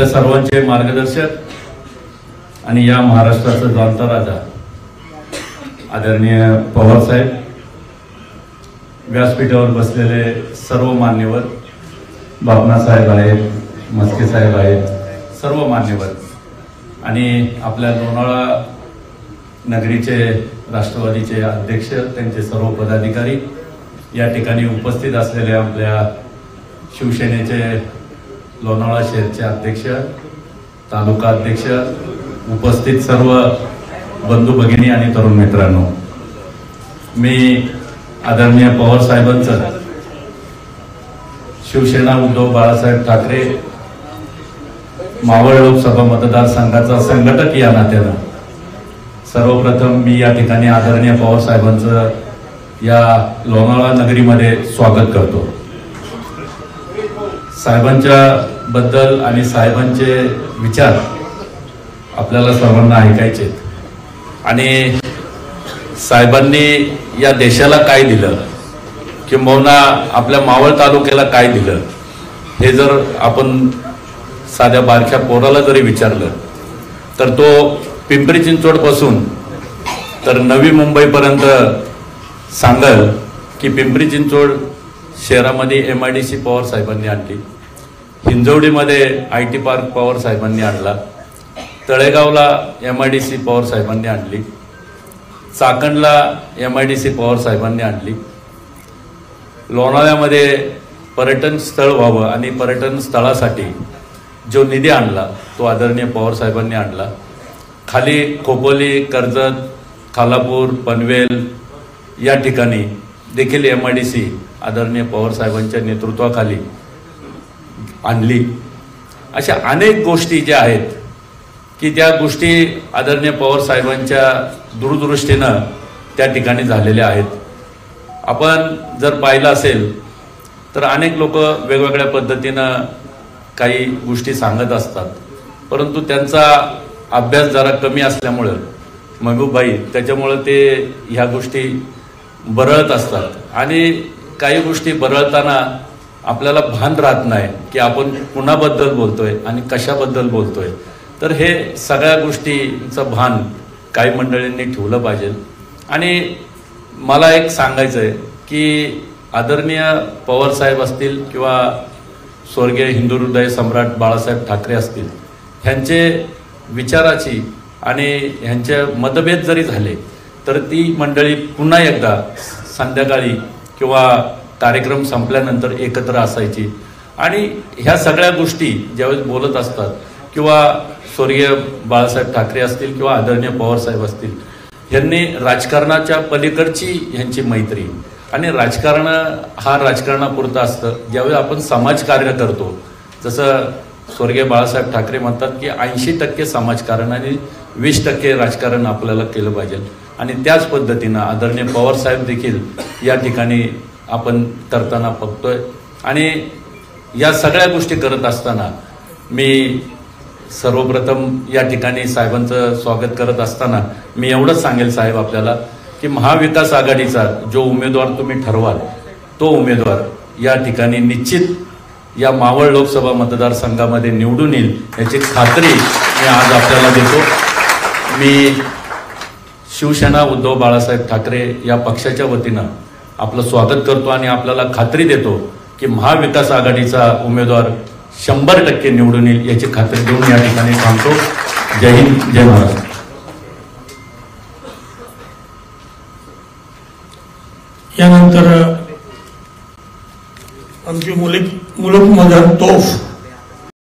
आपल्या सर्वांचे मार्गदर्शक आणि या महाराष्ट्राचा जाणता राजा आदरणीय पवार साहेब, व्यासपीठावर बसलेले सर्व मान्यवर, बापना साहेब आहेत, मस्के साहेब आहेत, सर्व मान्यवर आणि आपल्या लोणावळा नगरीचे राष्ट्रवादीचे अध्यक्ष, त्यांचे सर्व पदाधिकारी, या ठिकाणी उपस्थित असलेले आपल्या शिवसेनेचे लोणावळा शहरचे अध्यक्ष, तालुका अध्यक्ष, उपस्थित सर्व बंधू भगिनी आणि तरुण मित्रांनो, मी आदरणीय पवार साहेबांचं शिवसेना उद्धव बाळासाहेब ठाकरे मावळ लोकसभा मतदारसंघाचा संघटक या नात्यानं सर्वप्रथम मी या ठिकाणी आदरणीय पवार साहेबांचं या लोणावळा नगरीमध्ये स्वागत करतो। साहेबांच्या बद्दल आणि साहेबांचे विचार आपल्याला सर्वांना ऐकायचे आणि साहेबांनी या देशाला काय दिलं किंबहुना आपल्या मावळ तालुक्याला काय दिलं हे जर आपण साध्या बारक्या पोराला जरी विचारलं तर तो पिंपरी चिंचवड पासून तर नवी मुंबई पर्यंत सांगल की पिंपरी चिंचवड शहरामध्ये MIDC पवार साहेबांनी आणली, हिंजवडीमध्ये IT पार्क पवार साहेबांनी आणला, तळेगावला MIDC पवार साहेबांनी आणली, चाकणला MIDC पवार साहेबांनी आणली, लोणावळ्यामध्ये पर्यटन स्थळ व्हावं आणि पर्यटन स्थळासाठी जो निधी आणला तो आदरणीय पवार साहेबांनी आणला। खाली खोपोली, कर्जत, खालापूर, पनवेल या ठिकाणी देखील MIDC आदरणीय पवार साहेबांच्या नेतृत्वाखाली आणली। अशा अनेक गोष्टी ज्या आहेत की त्या गोष्टी आदरणीय पवार साहेबांच्या दूरदृष्टीनं त्या ठिकाणी झालेल्या आहेत। आपण जर पाहिलं असेल तर अनेक लोक वेगवेगळ्या पद्धतीनं काही गोष्टी सांगत असतात, परंतु त्यांचा अभ्यास जरा कमी असल्यामुळं महबूबभाई त्याच्यामुळं ते ह्या गोष्टी बरळत असतात आणि काही गोष्टी बरळताना आपल्याला भान राहत नाही की आपण कुणाबद्दल बोलतोय आणि कशाबद्दल बोलतोय। तर हे सगळ्या गोष्टींचं भान काही मंडळींनी ठेवलं पाहिजे। आणि मला एक सांगायचं आहे की आदरणीय पवार साहेब असतील किंवा स्वर्गीय हिंदू हृदय सम्राट बाळासाहेब ठाकरे असतील, ह्यांचे विचाराची आणि ह्यांचे मतभेद जरी झाले तर ती मंडळी पुन्हा एकदा संध्याकाळी किंवा कार्यक्रम संपल्यानंतर एकत्र असायची आणि ह्या सगळ्या गोष्टी ज्यावेळेस बोलत असतात किंवा स्वर्गीय बाळासाहेब ठाकरे असतील किंवा आदरणीय पवार साहेब असतील, यांनी राजकारणाच्या पलीकडची ह्यांची मैत्री आणि राजकारण हा राजकारणापुरता असतं। ज्यावेळी आपण समाजकार्य करतो, जसं स्वर्गीय बाळासाहेब ठाकरे म्हणतात की 80% समाजकारण आणि 20% राजकारण आपल्याला केलं पाहिजे आणि त्याच पद्धतीनं आदरणीय पवार साहेब देखील या ठिकाणी आपण करताना बघतोय। आणि या सगळ्या गोष्टी करत असताना मी सर्वप्रथम या ठिकाणी साहेबांचं स्वागत करत असताना मी एवढंच सांगेल साहेब आपल्याला की महाविकास आघाडीचा जो उमेदवार तुम्ही ठरवाल तो उमेदवार या ठिकाणी निश्चित या मावळ लोकसभा मतदारसंघामध्ये निवडून येईल याची खात्री मी आज आपल्याला देतो। मी शिवसेना उद्धव बाळासाहेब ठाकरे या पक्षाच्या वतीनं आपलं स्वागत करतो आणि आपल्याला खात्री देतो की महाविकास आघाडीचा उमेदवार 100% निवडून येईल याची खात्री देऊन या ठिकाणी थांबतो। जय हिंद, जय महाराष्ट्र। यानंतर आमची मुलक मदर तोफ